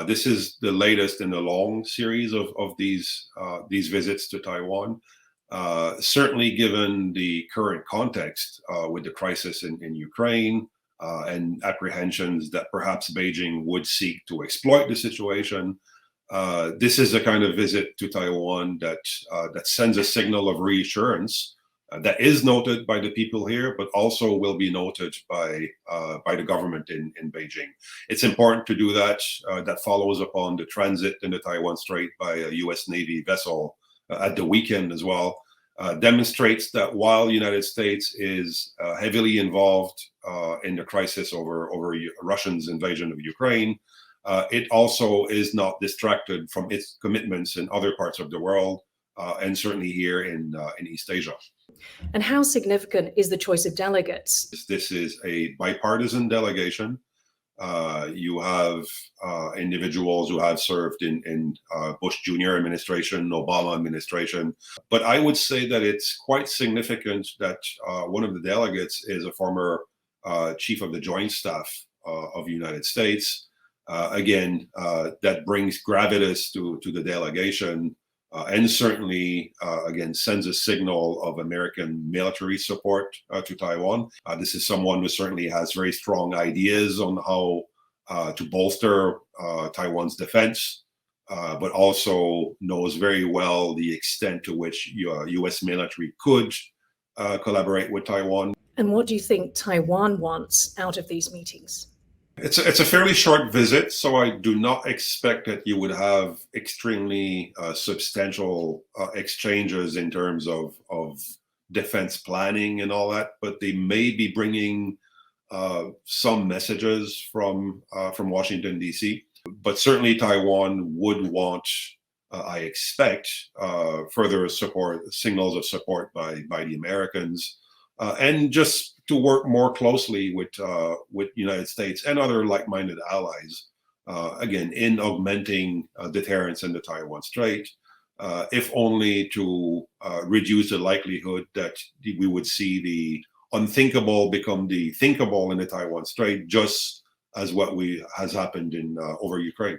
This is the latest in a long series of these visits to Taiwan. Certainly, given the current context with the crisis in Ukraine and apprehensions that perhaps Beijing would seek to exploit the situation, this is a kind of visit to Taiwan that sends a signal of reassurance that is noted by the people here, but also will be noted by the government in Beijing. It's important to do that. That follows upon the transit in the Taiwan Strait by a U.S. Navy vessel at the weekend as well. Demonstrates that while the United States is heavily involved in the crisis over Russia's invasion of Ukraine, it also is not distracted from its commitments in other parts of the world, and certainly here in East Asia. And how significant is the choice of delegates? This is a bipartisan delegation. You have individuals who have served in Bush Jr. administration, Obama administration. But I would say that it's quite significant that one of the delegates is a former chief of the Joint Staff of the United States. Again, that brings gravitas to the delegation. And certainly, again, sends a signal of American military support to Taiwan. This is someone who certainly has very strong ideas on how to bolster Taiwan's defense, but also knows very well the extent to which U.S. military could collaborate with Taiwan. And what do you think Taiwan wants out of these meetings? It's a fairly short visit, so I do not expect that you would have extremely substantial exchanges in terms of defense planning and all that. But they may be bringing some messages from Washington, D.C. But certainly Taiwan would want, I expect, further support, signals of support by the Americans, and just to work more closely with United States and other like-minded allies, again, in augmenting deterrence in the Taiwan Strait, if only to reduce the likelihood that we would see the unthinkable become the thinkable in the Taiwan Strait, just as what has happened over Ukraine.